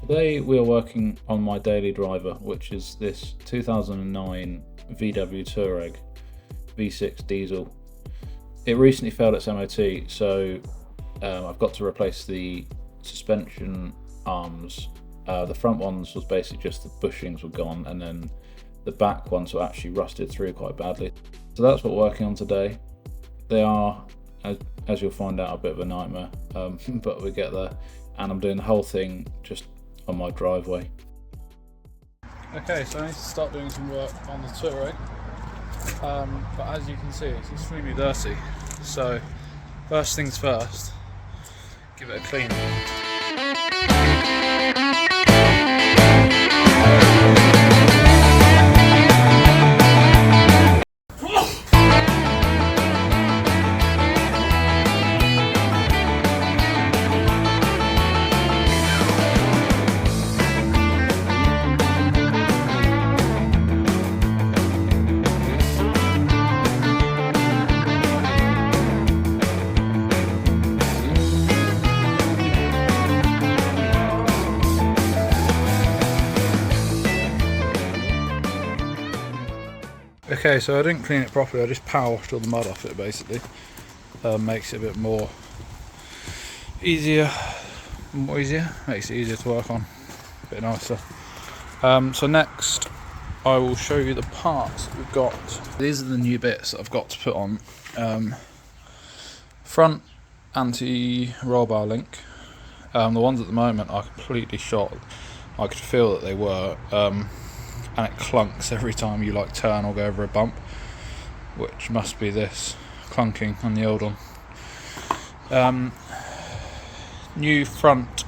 Today we are working on my daily driver, which is this 2009 VW Touareg V6 diesel. It recently failed its MOT, so I've got to replace the suspension arms. The front ones was basically just the bushings were gone, and then the back ones were actually rusted through quite badly. So that's what we're working on today. They are, as you'll find out, a bit of a nightmare, but we get there. And I'm doing the whole thing just on my driveway. Okay, so I need to start doing some work on the Touareg, but as you can see, it's extremely dirty. So first things first, give it a clean. Okay, so I didn't clean it properly, I just power washed all the mud off it basically. Makes it a bit more easier, makes it easier to work on, a bit nicer. So next I will show you the parts that we've got. These are the new bits that I've got to put on. Front anti-roll bar link. The ones at the moment are completely shot. I could feel that they were. And it clunks every time you like turn or go over a bump, which must be this clunking on the old one. New front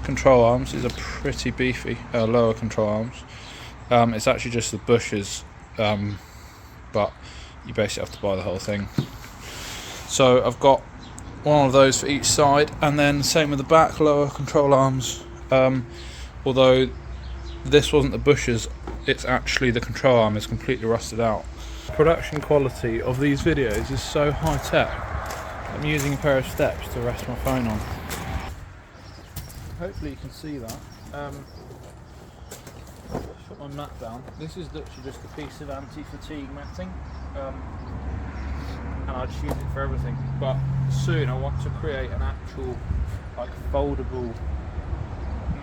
control arms. These are pretty beefy, lower control arms. It's actually just the bushes, but you basically have to buy the whole thing. So I've got one of those for each side, and then same with the back, lower control arms. Although this wasn't the bushes, it's actually the control arm is completely rusted out. Production quality of these videos is so high tech. I'm using a pair of steps to rest my phone on. Hopefully you can see that. Put my mat down. This is literally just a piece of anti-fatigue matting, and I just use it for everything. But soon I want to create an actual foldable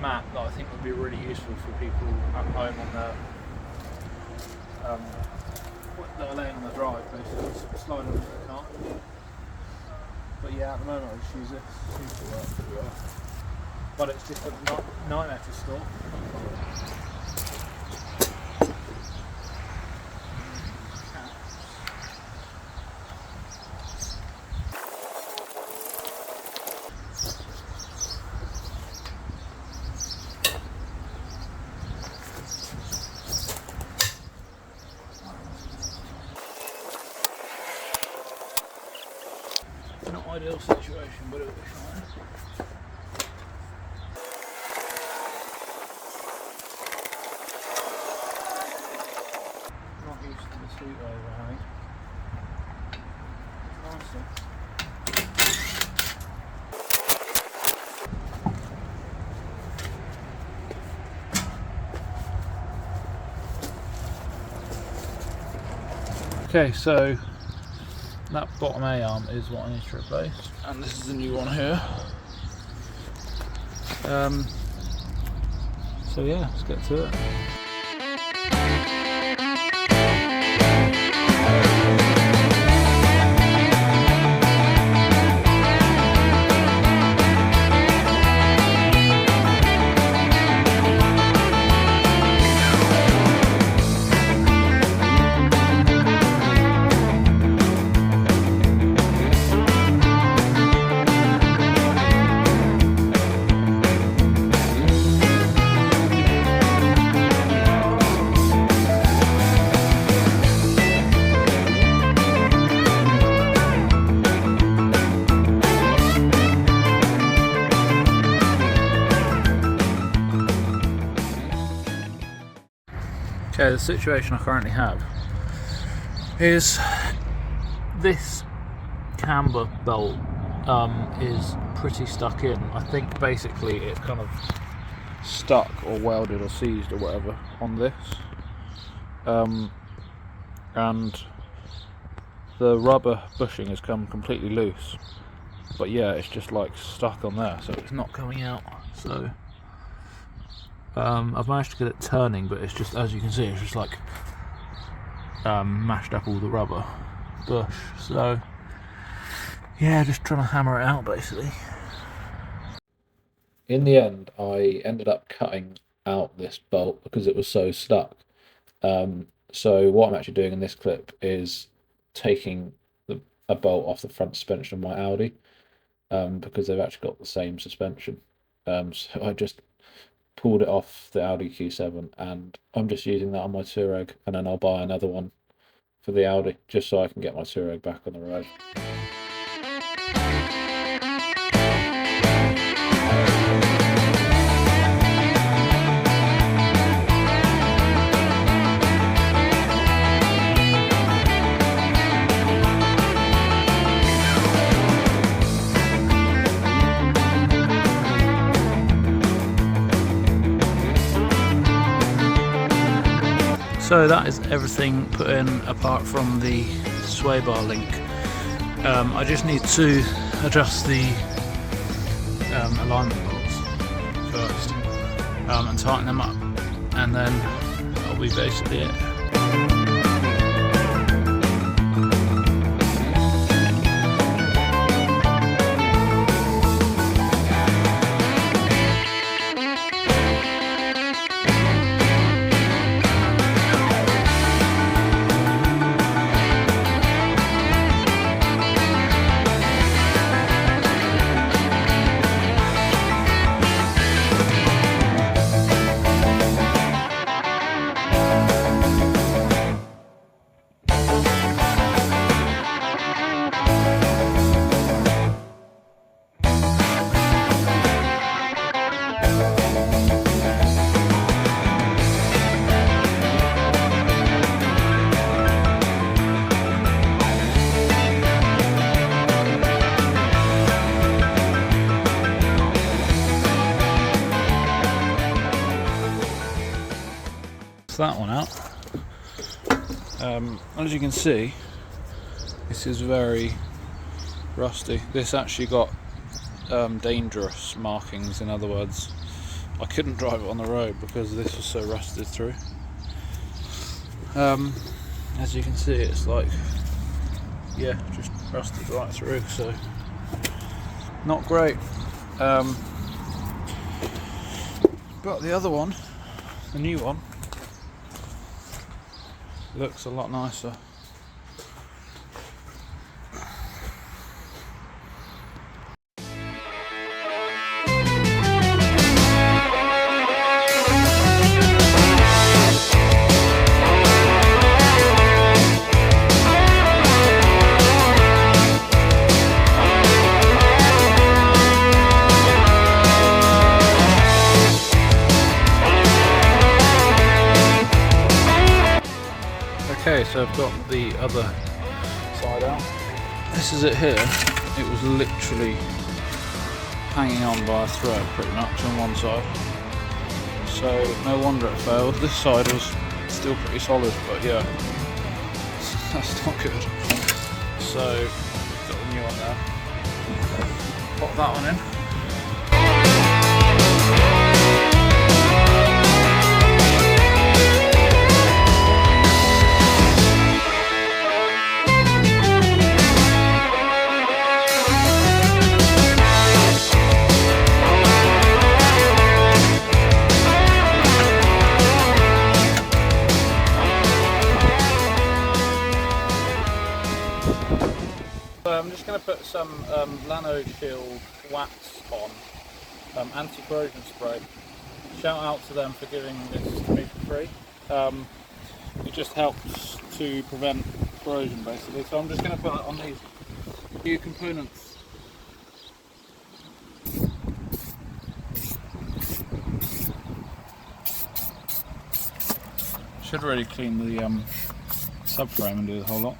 mat that I think would be really useful for people at home on their that are laying on the drive, basically slide under the car. But yeah, at the moment I just use this. Seems to work pretty well, but it's just a nightmare to store. Not ideal situation, but it'll be fine. Not used to the heat wave we're having. Nice. Okay, so that bottom A arm is what I need to replace, and this is the new one here. So yeah, let's get to it. Okay, the situation I currently have is this camber bolt is pretty stuck in. I think basically it kind of stuck or welded or seized or whatever on this, and the rubber bushing has come completely loose, but yeah, it's just like stuck on there, so it's not coming out. So I've managed to get it turning, but it's just, as you can see, it's just like mashed up all the rubber bush. So yeah, just trying to hammer it out basically. In the end, I ended up cutting out this bolt because it was so stuck. So what I'm actually doing in this clip is taking a bolt off the front suspension of my Audi, because they've actually got the same suspension. So I just pulled it off the Audi Q7, and I'm just using that on my Touareg, and then I'll buy another one for the Audi just so I can get my Touareg back on the road. So that is everything put in apart from the sway bar link. I just need to adjust the alignment bolts first and tighten them up, and then that'll be basically it. That one out. As you can see, this is very rusty. This actually got dangerous markings. In other words, I couldn't drive it on the road because this was so rusted through. As you can see, it's like, yeah, just rusted right through, so not great. But the other one, the new one, looks a lot nicer. Okay, so I've got the other side out. This is it here. It was literally hanging on by a thread pretty much on one side. So no wonder it failed. This side was still pretty solid, but yeah, that's not good. So got the new one there. Pop that one in. I'm just going to put some Lano Shield wax on, anti-corrosion spray. Shout out to them for giving this to me for free. It just helps to prevent corrosion basically. So I'm just going to put it on these new components. Should really clean the subframe and do the whole lot.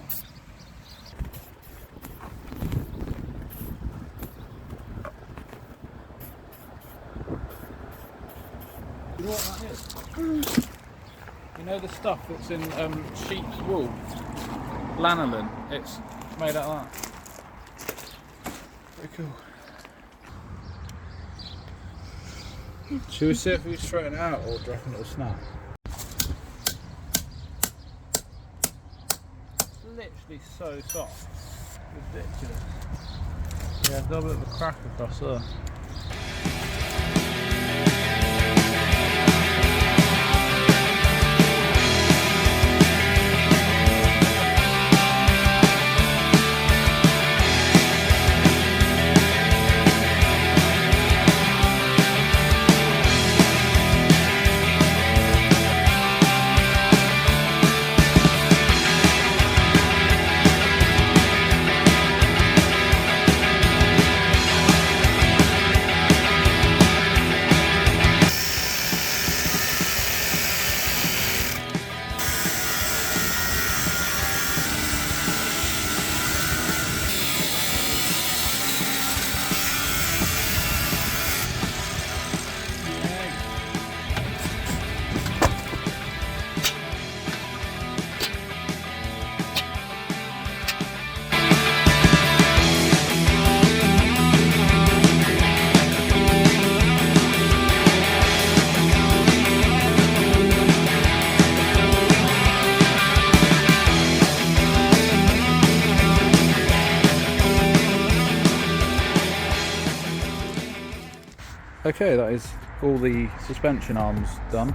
You know what that is? You know the stuff that's in sheep's wool? Lanolin. It's made out of that. Very cool. Should we see if we straighten it out or do you reckon it'll snap? It's literally so soft. Ridiculous. Yeah, I've got a bit of a crack across there. Okay, that is all the suspension arms done.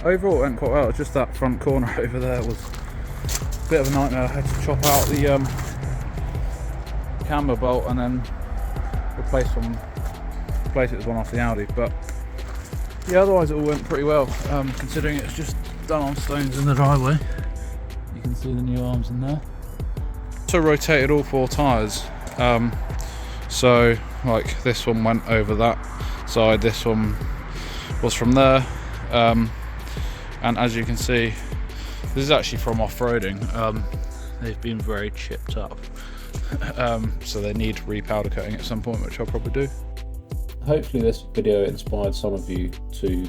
Overall it went quite well. It's just that front corner over there was a bit of a nightmare. I had to chop out the camber bolt and then replace it with one off the Audi. But yeah, otherwise it all went pretty well, considering it's just done on stones in the driveway. You can see the new arms in there. Also rotated all 4 tyres. So like this one went over that side, this one was from there, and as you can see, this is actually from off-roading. They've been very chipped up, so they need repowder coating at some point, which I'll probably do. Hopefully this video inspired some of you to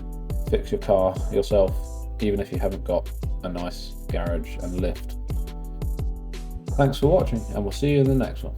fix your car yourself, even if you haven't got a nice garage and lift. Thanks for watching, and we'll see you in the next one.